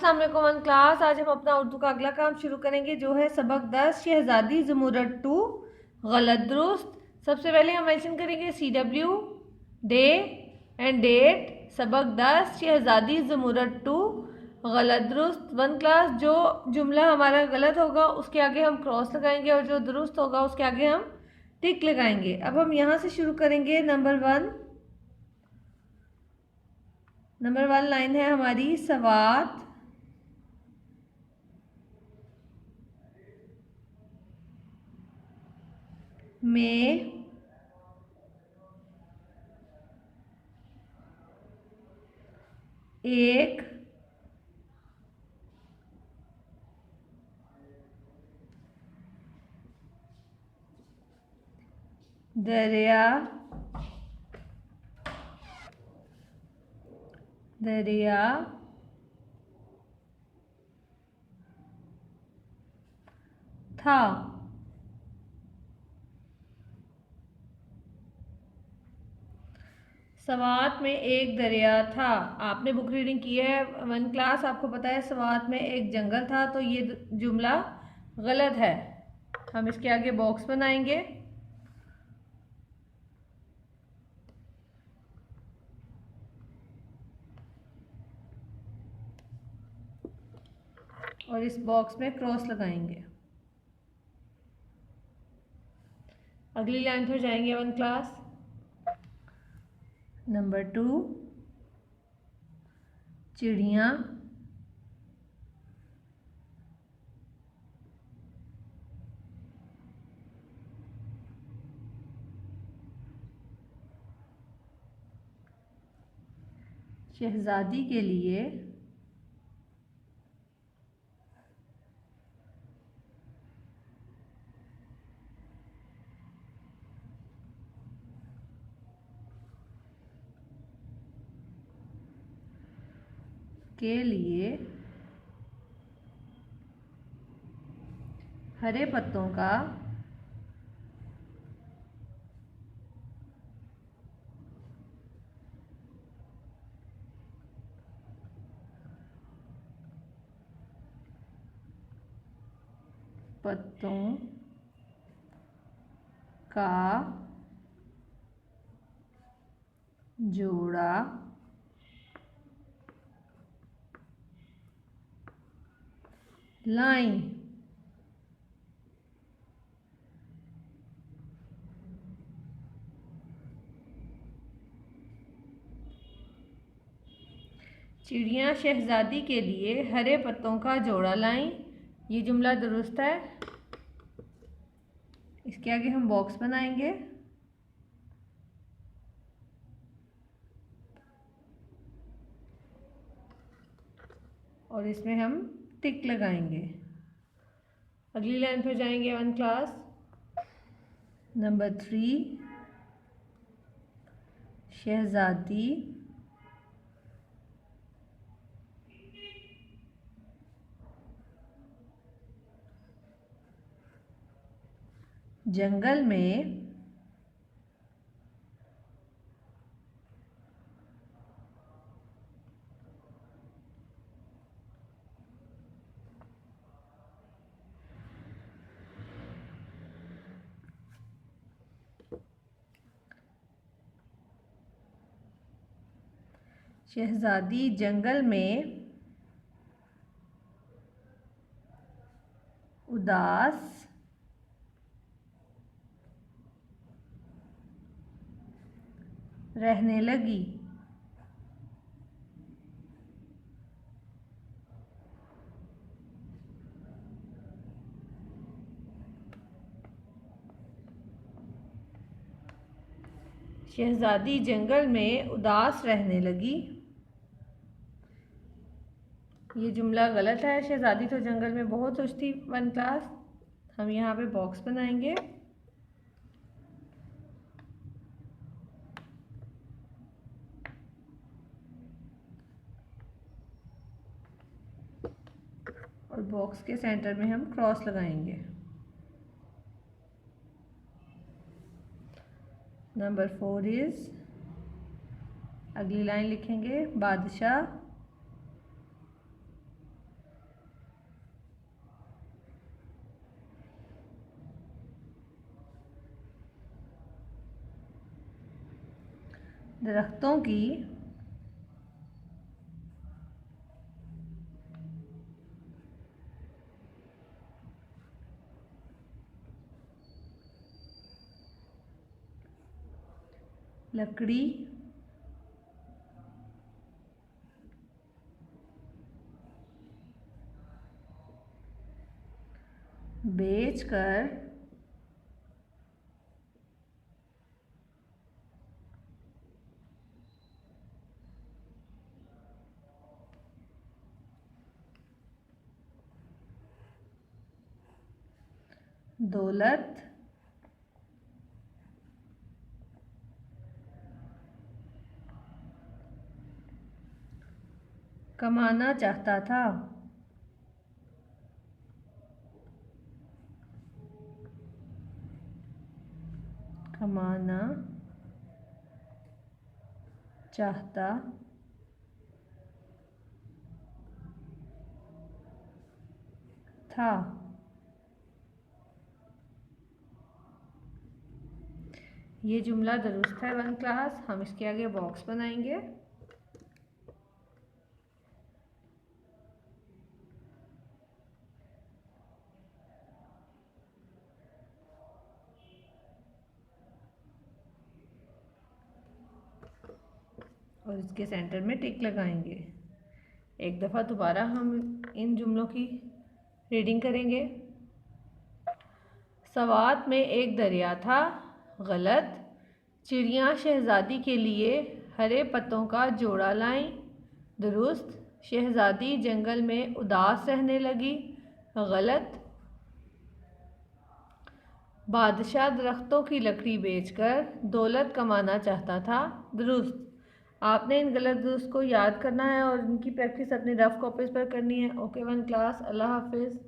अस्सलाम वालेकुम क्लास। आज हम अपना उर्दू का अगला काम शुरू करेंगे जो है सबक 10 शहजादी ज़मुरद 2 गलत दुरुस्त। सबसे पहले हम मेंशन करेंगे CW डे एंड डेट। सबक 10 शहजादी ज़मुरद 2 गलत दुरुस्त। वन क्लास जो जुमला हमारा गलत होगा उसके आगे हम क्रॉस लगाएंगे और जो दुरुस्त होगा उसके आगे हम टिक लगाएंगे। अब हम यहाँ से शुरू करेंगे। नंबर वन लाइन है हमारी, सवात में एक दरिया था। सवात में एक दरिया था। आपने बुक रीडिंग की है वन क्लास, आपको पता है सवात में एक जंगल था, तो ये जुमला गलत है। हम इसके आगे बॉक्स बनाएंगे और इस बॉक्स में क्रॉस लगाएंगे। अगली लाइन पर जाएंगे वन क्लास। नंबर 2, चिड़िया शहजादी के लिए हरे पत्तों का जोड़ा लाई। चिड़िया शहजादी के लिए हरे पत्तों का जोड़ा लाईं। ये जुमला दुरुस्त है। इसके आगे हम बॉक्स बनाएंगे और इसमें हम टिक लगाएंगे। अगली लाइन पर जाएंगे वन क्लास। नंबर 3, शहजादी जंगल में उदास रहने लगी। शहजादी जंगल में उदास रहने लगी। ये जुमला गलत है। शहजादी तो जंगल में बहुत खुश थी। वन क्लास, हम यहाँ पे बॉक्स बनाएंगे और बॉक्स के सेंटर में हम क्रॉस लगाएंगे। नंबर 4 इज, अगली लाइन लिखेंगे, बादशाह दरख्तों की लकड़ी बेचकर दौलत कमाना चाहता था। कमाना चाहता था। ये जुमला दुरुस्त है 1 क्लास। हम इसके आगे बॉक्स बनाएंगे। और इसके सेंटर में टिक लगाएंगे। एक दफ़ा दोबारा हम इन जुमलों की रीडिंग करेंगे। सवात में एक दरिया था, गलत। चिड़िया शहज़ादी के लिए हरे पत्तों का जोड़ा लाईं, दुरुस्त। शहज़ादी जंगल में उदास रहने लगी, गलत। बादशाह दरख्तों की लकड़ी बेचकर दौलत कमाना चाहता था, दुरुस्त। आपने इन गलत दुरुस्त को याद करना है और इनकी प्रैक्टिस अपनी रफ कॉपीज़ पर करनी है। ओके 1 क्लास, अल्लाह हाफिज़।